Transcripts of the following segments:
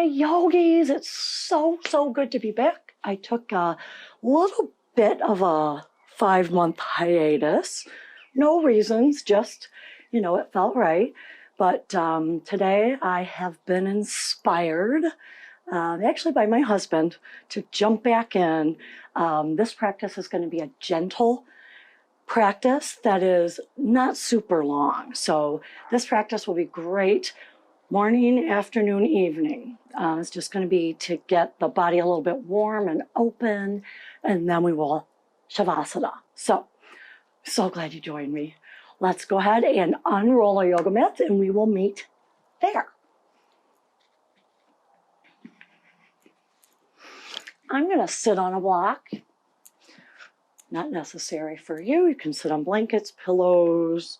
Hey yogis, it's so good to be back. I took a little bit of a 5-month hiatus. No reasons, just, it felt right. But today I have been inspired, actually by my husband, to jump back in. This practice is going to be a gentle practice that is not super long. So this practice will be great morning, afternoon, evening. It's just going to be to get the body a little bit warm and open, and then we will Shavasana. So glad you joined me. Let's go ahead and unroll our yoga mats, and we will meet there. I'm going to sit on a block. Not necessary for you. You can sit on blankets, pillows,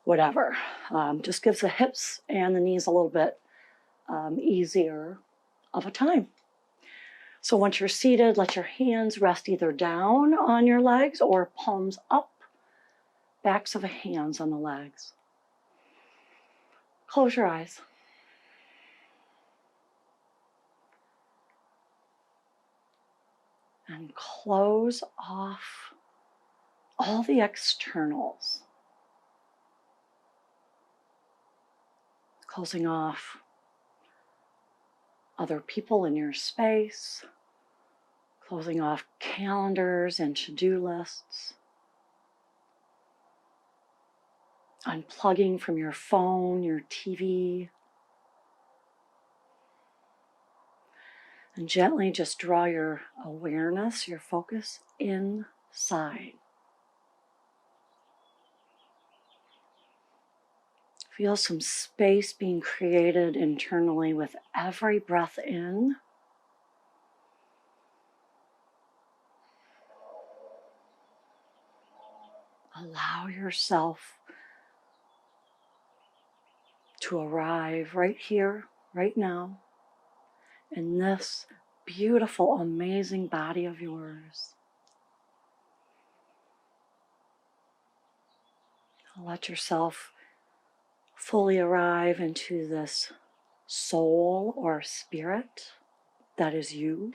whatever. Just gives the hips and the knees a little bit easier of a time. So once you're seated, let your hands rest either down on your legs or palms up, backs of the hands on the legs. Close your eyes. And close off all the externals. Closing off other people in your space, closing off calendars and to-do lists, unplugging from your phone, your TV, and gently just draw your awareness, your focus inside. Feel some space being created internally with every breath in. Allow yourself to arrive right here, right now, in this beautiful, amazing body of yours. Let yourself fully arrive into this soul or spirit that is you.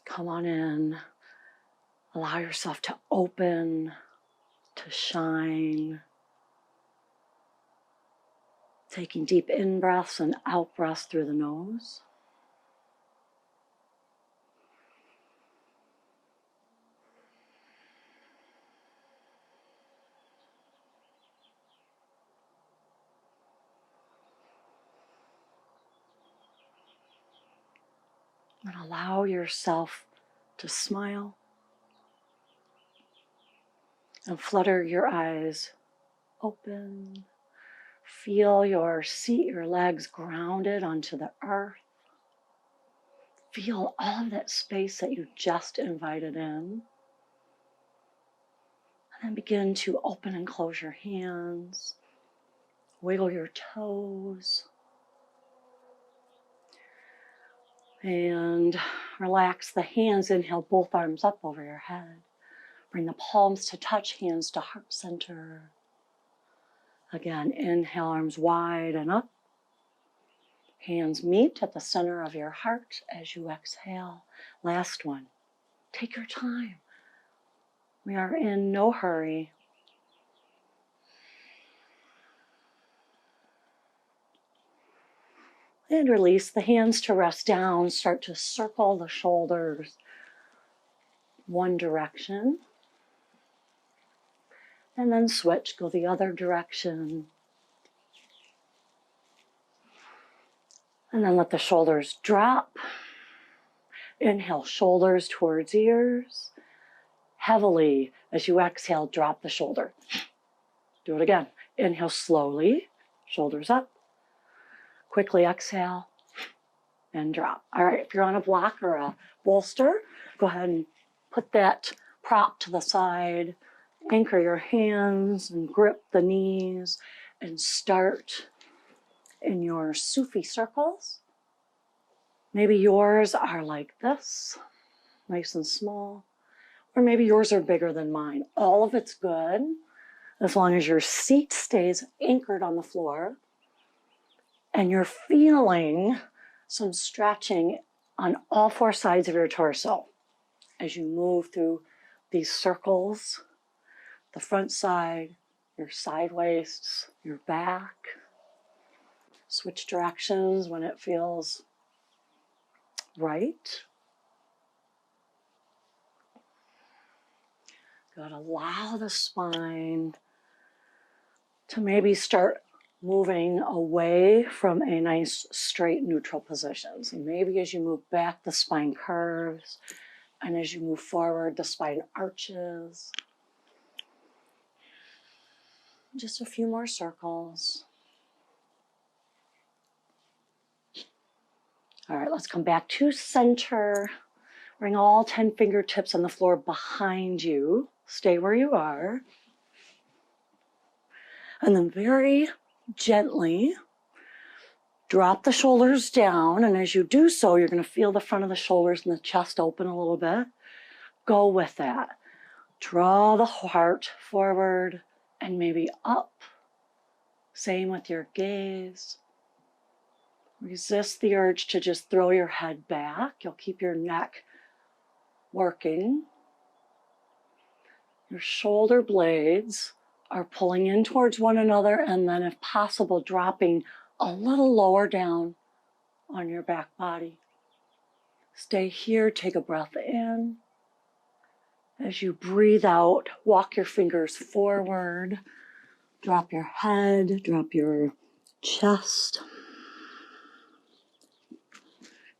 Come on in. Allow yourself to open, to shine. Taking deep in breaths and out breaths through the nose. And allow yourself to smile and flutter your eyes open. Feel your legs grounded onto the earth. Feel all of that space that you just invited in. And then begin to open and close your hands. Wiggle your toes. And relax the hands. Inhale both arms up over your head. Bring the palms to touch, hands to heart center. Again, inhale, arms wide and up. Hands meet at the center of your heart as you exhale. Last one. Take your time. We are in no hurry. And release the hands to rest down. Start to circle the shoulders one direction. And then switch, go the other direction. And then let the shoulders drop. Inhale, shoulders towards ears. Heavily, as you exhale, drop the shoulder. Do it again. Inhale slowly, shoulders up. Quickly exhale and drop. All right, if you're on a block or a bolster, go ahead and put that prop to the side. Anchor your hands and grip the knees and start in your Sufi circles. Maybe yours are like this, nice and small, or maybe yours are bigger than mine. All of it's good, as long as your seat stays anchored on the floor and you're feeling some stretching on all four sides of your torso as you move through these circles, the front side, your side waists, your back. Switch directions when it feels right. Good. Allow the spine to maybe start moving away from a nice straight neutral position. So maybe as you move back, the spine curves, and as you move forward, the spine arches. Just a few more circles. All right, let's come back to center. Bring all 10 fingertips on the floor behind you. Stay where you are. And then very gently drop the shoulders down. And as you do so, you're going to feel the front of the shoulders and the chest open a little bit. Go with that. Draw the heart forward and maybe up. Same with your gaze. Resist the urge to just throw your head back. You'll keep your neck working. Your shoulder blades are pulling in towards one another, and then if possible, dropping a little lower down on your back body. Stay here, take a breath in. As you breathe out, walk your fingers forward. Drop your head, drop your chest.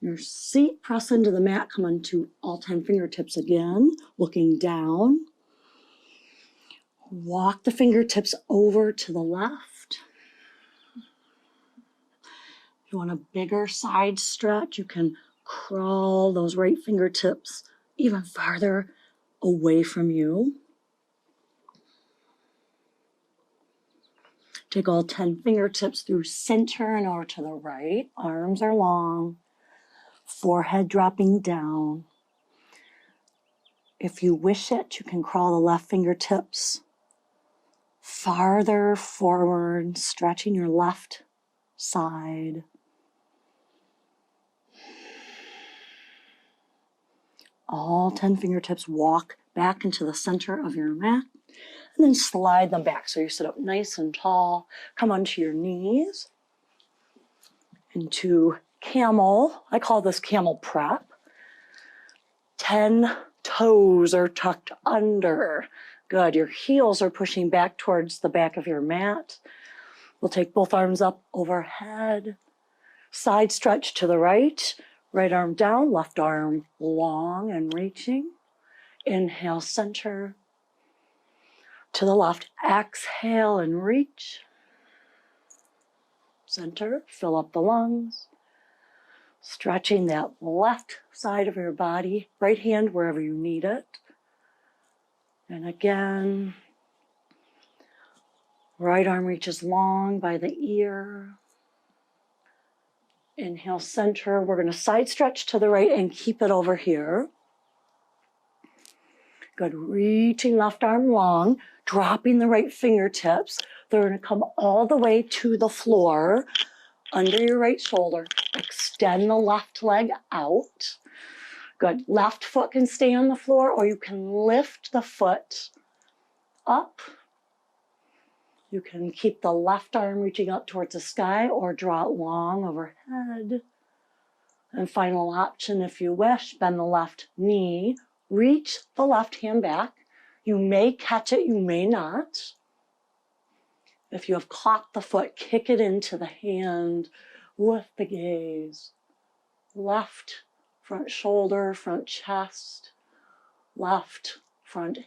Your seat, press into the mat, come onto all 10 fingertips again, looking down. Walk the fingertips over to the left. If you want a bigger side stretch, you can crawl those right fingertips even farther away from you. Take all 10 fingertips through center and over to the right. Arms are long. Forehead dropping down. If you wish it, you can crawl the left fingertips farther forward, stretching your left side. All 10 fingertips walk back into the center of your mat and then slide them back. So you sit up nice and tall, come onto your knees into camel. I call this camel prep. 10 toes are tucked under. Good. Your heels are pushing back towards the back of your mat. We'll take both arms up overhead. Side stretch to the right. Right arm down, left arm long and reaching. Inhale, center. To the left, exhale and reach. Center, fill up the lungs. Stretching that left side of your body, right hand wherever you need it. And again, right arm reaches long by the ear. Inhale, center. We're going to side stretch to the right and keep it over here. Good. Reaching left arm long, dropping the right fingertips. They're going to come all the way to the floor under your right shoulder. Extend the left leg out. Good. Left foot can stay on the floor, or you can lift the foot up. You can keep the left arm reaching up towards the sky or draw it long overhead. And final option, if you wish, bend the left knee. Reach the left hand back. You may catch it, you may not. If you have caught the foot, kick it into the hand with the gaze. Left front shoulder, front chest. Left front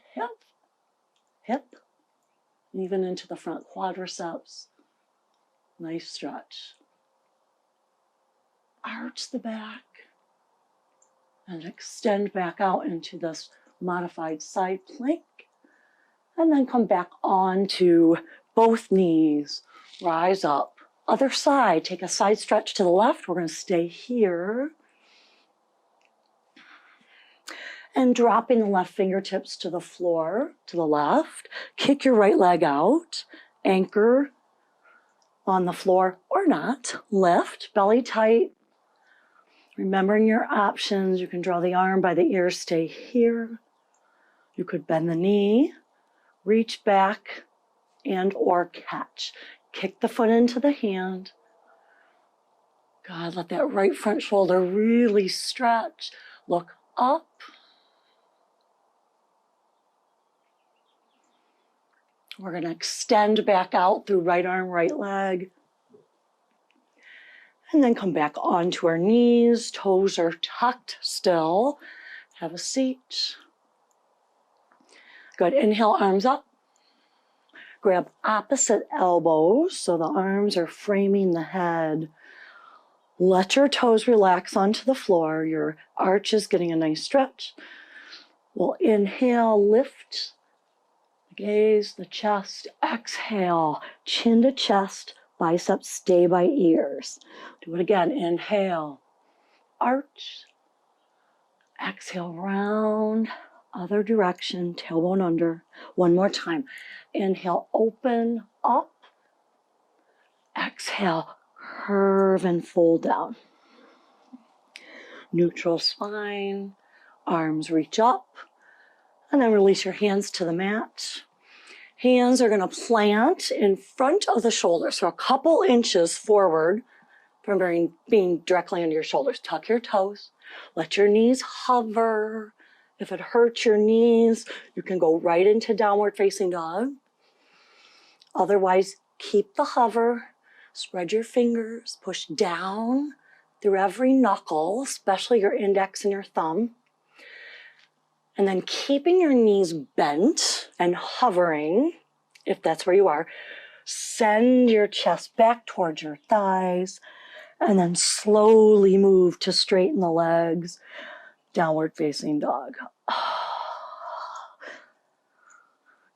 hip, even into the front quadriceps. Nice stretch. Arch the back and extend back out into this modified side plank. And then come back onto both knees. Rise up. Other side, take a side stretch to the left. We're going to stay here. And dropping the left fingertips to the floor, to the left. Kick your right leg out. Anchor on the floor or not. Lift, belly tight. Remembering your options, you can draw the arm by the ear, stay here. You could bend the knee, reach back, and or catch. Kick the foot into the hand. God, let that right front shoulder really stretch. Look up. We're going to extend back out through right arm, right leg. And then come back onto our knees. Toes are tucked still. Have a seat. Good. Inhale, arms up. Grab opposite elbows so the arms are framing the head. Let your toes relax onto the floor. Your arch is getting a nice stretch. We'll inhale, lift the gaze, the chest. Exhale, chin to chest, biceps stay by ears. Do it again. Inhale, arch. Exhale, round. Other direction, tailbone under. One more time. Inhale, open up. Exhale, curve and fold down. Neutral spine, arms reach up, and then release your hands to the mat. Hands are going to plant in front of the shoulders, so a couple inches forward from being directly under your shoulders. Tuck your toes. Let your knees hover. If it hurts your knees, you can go right into downward facing dog. Otherwise, keep the hover. Spread your fingers. Push down through every knuckle, especially your index and your thumb. And then keeping your knees bent and hovering, if that's where you are, send your chest back towards your thighs. And then slowly move to straighten the legs. Downward facing dog.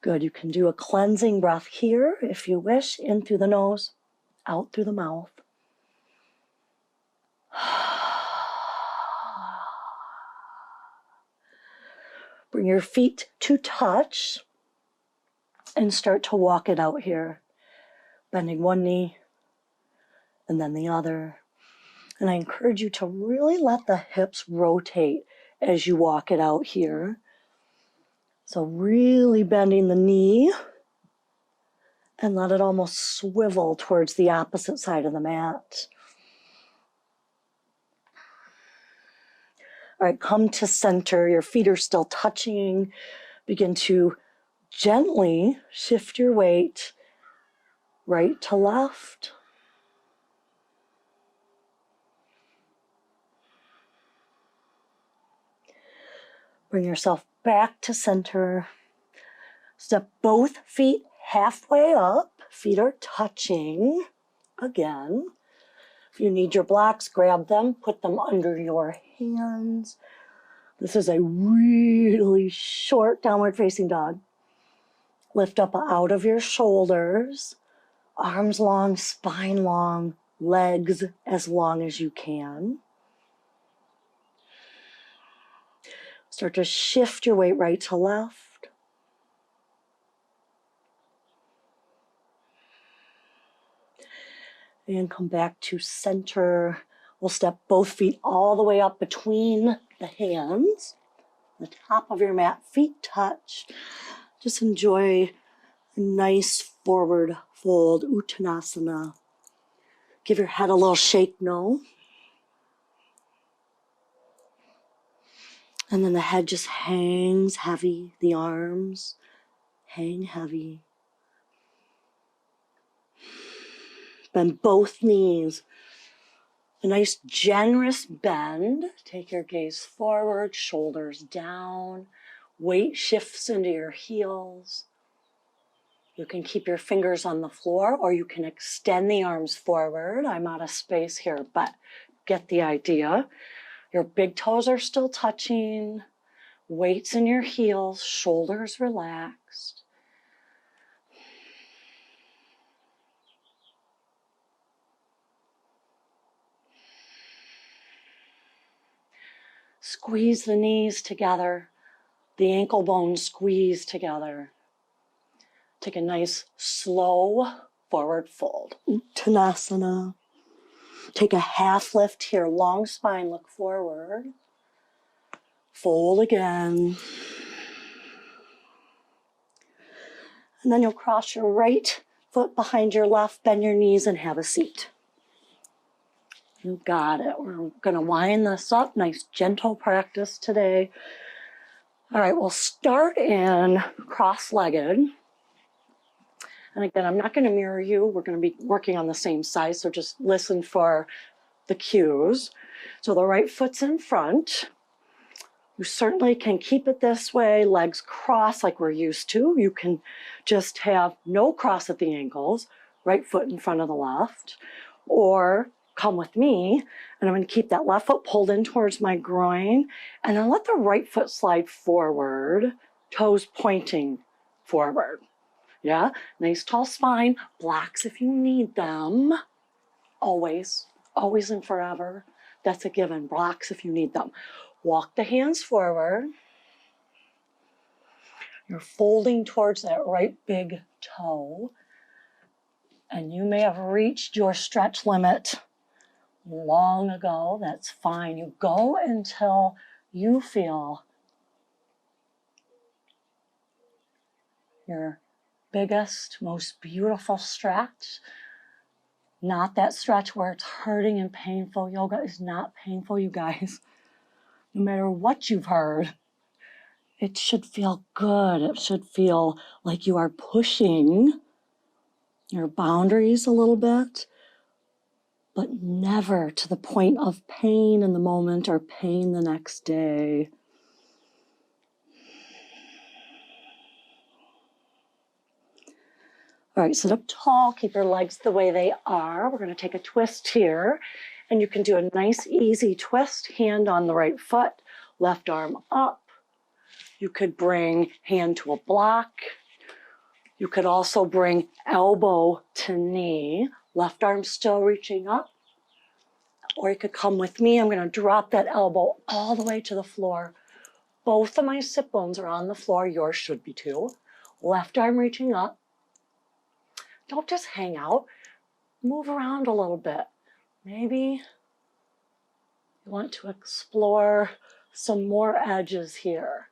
Good. You can do a cleansing breath here if you wish. In through the nose, out through the mouth. Bring your feet to touch and start to walk it out here. Bending one knee and then the other. And I encourage you to really let the hips rotate as you walk it out here. So really bending the knee and let it almost swivel towards the opposite side of the mat. All right, come to center. Your feet are still touching. Begin to gently shift your weight right to left. Bring yourself back to center. Step both feet halfway up. Feet are touching again. If you need your blocks, grab them, put them under your hands. This is a really short downward facing dog. Lift up out of your shoulders. Arms long, spine long, legs as long as you can. Start to shift your weight right to left. And come back to center. We'll step both feet all the way up between the hands. The top of your mat, feet touch. Just enjoy a nice forward fold, Uttanasana. Give your head a little shake, no. And then the head just hangs heavy, the arms hang heavy. Bend both knees. A nice generous bend. Take your gaze forward, shoulders down. Weight shifts into your heels. You can keep your fingers on the floor or you can extend the arms forward. I'm out of space here, but get the idea. Your big toes are still touching. Weights in your heels, shoulders relaxed. Squeeze the knees together. the ankle bones squeeze together. Take a nice, slow forward fold. Uttanasana. Take a half lift here, long spine, look forward. Fold again. And then you'll cross your right foot behind your left, bend your knees, and have a seat. You got it. We're going to wind this up. Nice, gentle practice today. All right, we'll start in cross-legged. And again, I'm not going to mirror you. We're going to be working on the same side, so just listen for the cues. So the right foot's in front. You certainly can keep it this way, legs cross like we're used to. You can just have no cross at the ankles, right foot in front of the left, or come with me, and I'm going to keep that left foot pulled in towards my groin, and then let the right foot slide forward, toes pointing forward. Yeah, nice tall spine, blocks if you need them, always and forever. That's a given, blocks if you need them. Walk the hands forward. You're folding towards that right big toe, and you may have reached your stretch limit long ago. That's fine. You go until you feel your biggest, most beautiful stretch. Not that stretch where it's hurting and painful. Yoga is not painful, you guys. No matter what you've heard, it should feel good. It should feel like you are pushing your boundaries a little bit, but never to the point of pain in the moment or pain the next day. All right, sit up tall, keep your legs the way they are. We're going to take a twist here, and you can do a nice, easy twist, hand on the right foot, left arm up. You could bring hand to a block. You could also bring elbow to knee, left arm still reaching up. Or you could come with me. I'm going to drop that elbow all the way to the floor. Both of my sit bones are on the floor. Yours should be too. Left arm reaching up. Don't just hang out. Move around a little bit. Maybe you want to explore some more edges here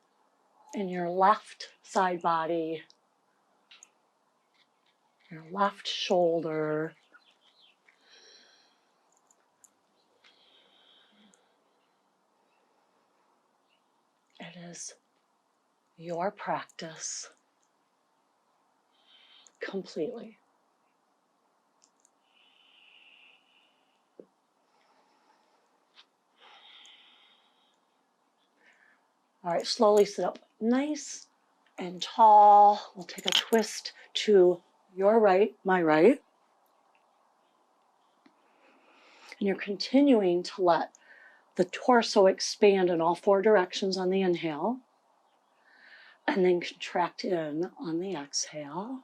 in your left side body, your left shoulder. It is your practice completely. All right, slowly sit up nice and tall. We'll take a twist to your right, my right. And you're continuing to let the torso expand in all four directions on the inhale, and then contract in on the exhale.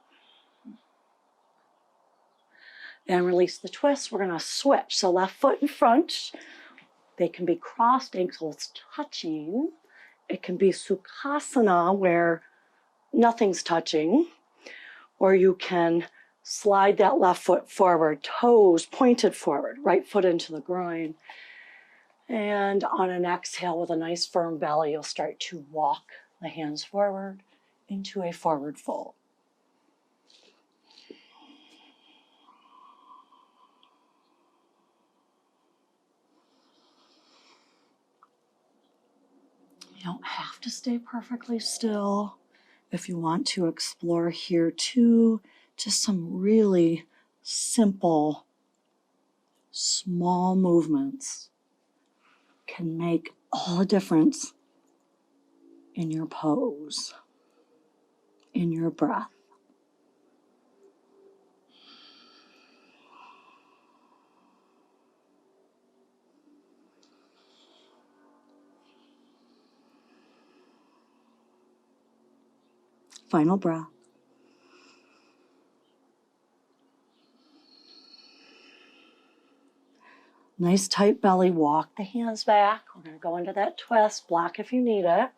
And release the twist. We're going to switch. So left foot in front. They can be crossed, ankles touching. It can be Sukhasana where nothing's touching. Or you can slide that left foot forward, toes pointed forward, right foot into the groin. And on an exhale with a nice firm belly, you'll start to walk the hands forward into a forward fold. You don't have to stay perfectly still. If you want to explore here too, just some really simple, small movements can make all the difference in your pose, in your breath. Final breath. Nice tight belly, walk the hands back. We're going to go into that twist, block if you need it.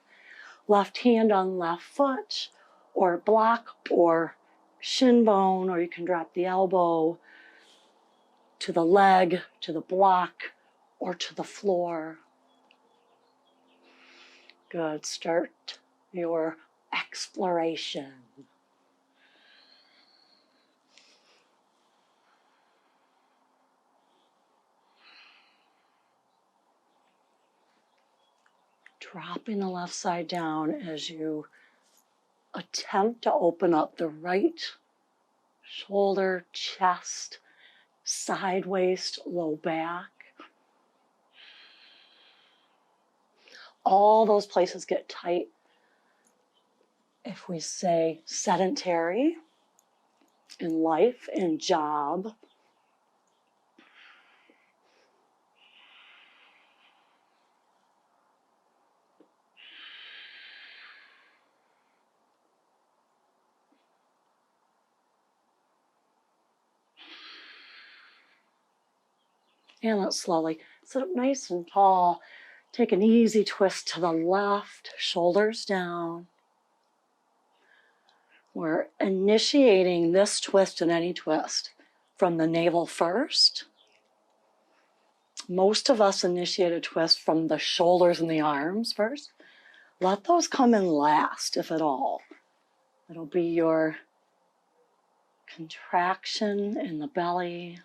left hand on left foot, or block or shin bone, or you can drop the elbow to the leg, to the block, or to the floor. Good. Start your exploration. Dropping the left side down as you attempt to open up the right shoulder, chest, side waist, low back. All those places get tight if we say sedentary in life, in job. And let's slowly sit up nice and tall. Take an easy twist to the left, shoulders down. We're initiating this twist and any twist from the navel first. Most of us initiate a twist from the shoulders and the arms first. Let those come in last, if at all. It'll be your contraction in the belly.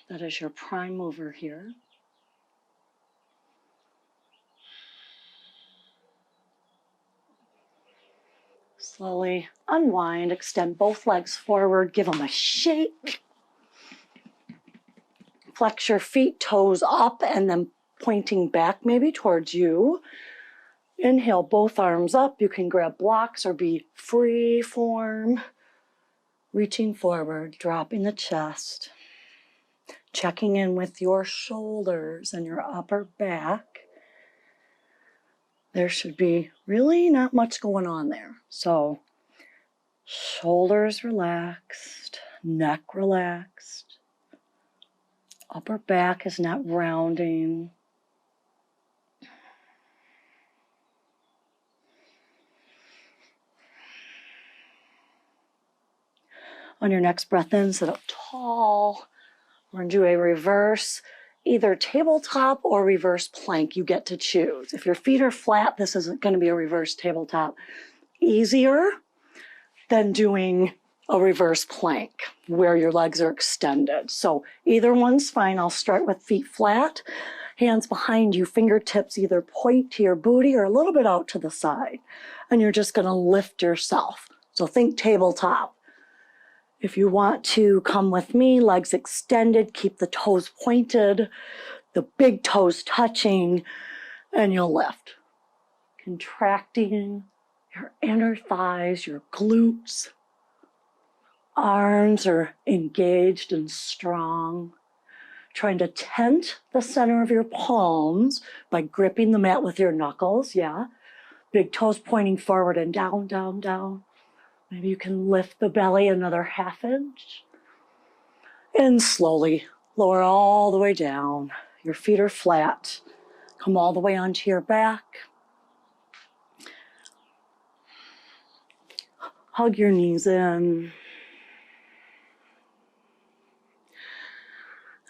That is your prime mover here. Slowly unwind, extend both legs forward, give them a shake. Flex your feet, toes up, and then pointing back maybe towards you. Inhale, both arms up. You can grab blocks or be free form. Reaching forward, dropping the chest. Checking in with your shoulders and your upper back. There should be really not much going on there. So, shoulders relaxed, neck relaxed. Upper back is not rounding. On your next breath in, sit up tall. We're going to do a reverse, either tabletop or reverse plank. You get to choose. If your feet are flat, this isn't going to be a reverse tabletop. Easier than doing a reverse plank where your legs are extended. So either one's fine. I'll start with feet flat, hands behind you, fingertips either point to your booty or a little bit out to the side. And you're just going to lift yourself. So think tabletop. If you want to come with me, legs extended, keep the toes pointed, the big toes touching, and you'll lift. Contracting your inner thighs, your glutes. Arms are engaged and strong. Trying to tent the center of your palms by gripping the mat with your knuckles, yeah. Big toes pointing forward and down, down, down. Maybe you can lift the belly another ½ inch. And slowly lower all the way down. Your feet are flat. Come all the way onto your back. Hug your knees in.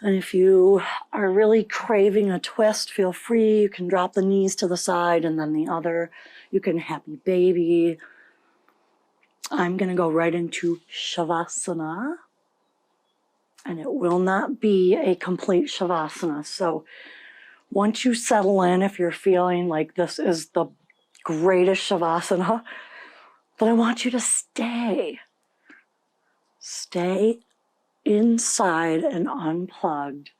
And if you are really craving a twist, feel free. You can drop the knees to the side and then the other. You can happy baby. I'm going to go right into Shavasana. And it will not be a complete Shavasana. So once you settle in, if you're feeling like this is the greatest Shavasana, but I want you to stay. Stay inside and unplugged.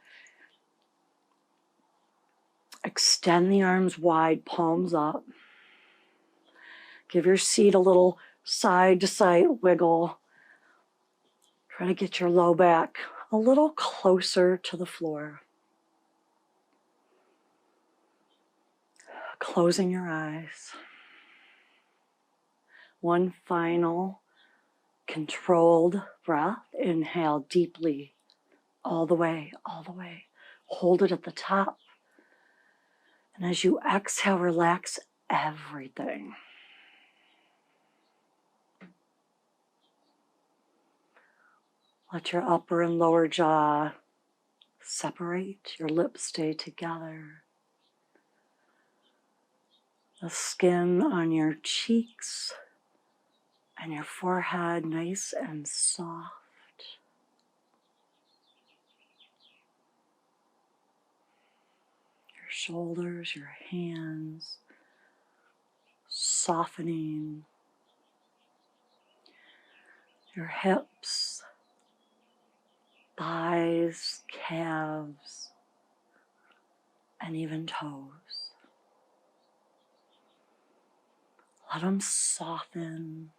Extend the arms wide, palms up. Give your seat a little side to side wiggle. Try to get your low back a little closer to the floor. Closing your eyes. One final controlled breath. Inhale deeply, all the way, all the way. Hold it at the top. And as you exhale, relax everything. Let your upper and lower jaw separate, your lips stay together. The skin on your cheeks and your forehead nice and soft. Your shoulders, your hands softening. Your hips, thighs, calves, and even toes. Let them soften.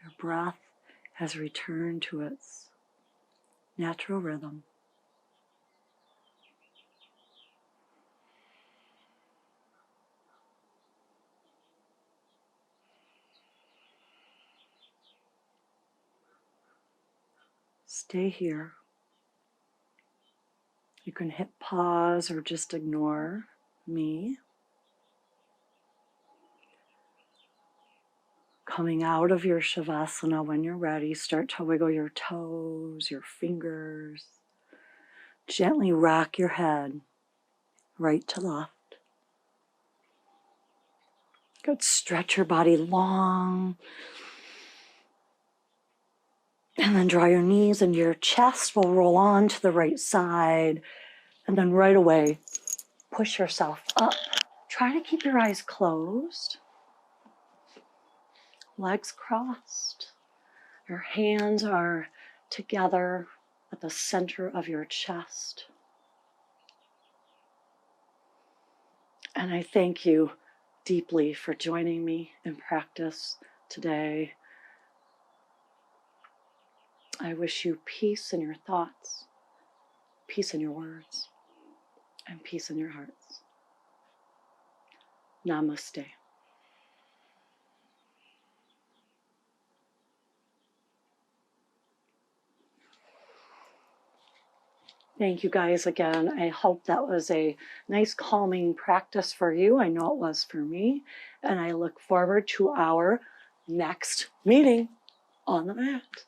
Your breath has returned to its natural rhythm. Stay here. You can hit pause or just ignore me. Coming out of your Shavasana, when you're ready, start to wiggle your toes, your fingers. Gently rock your head right to left. Good. Stretch your body long. And then draw your knees into your chest. We'll roll on to the right side. And then right away, push yourself up. Try to keep your eyes closed. Legs crossed. Your hands are together at the center of your chest. And I thank you deeply for joining me in practice today. I wish you peace in your thoughts, peace in your words, and peace in your hearts. Namaste. Thank you guys again. I hope that was a nice calming practice for you. I know it was for me. And I look forward to our next meeting on the mat.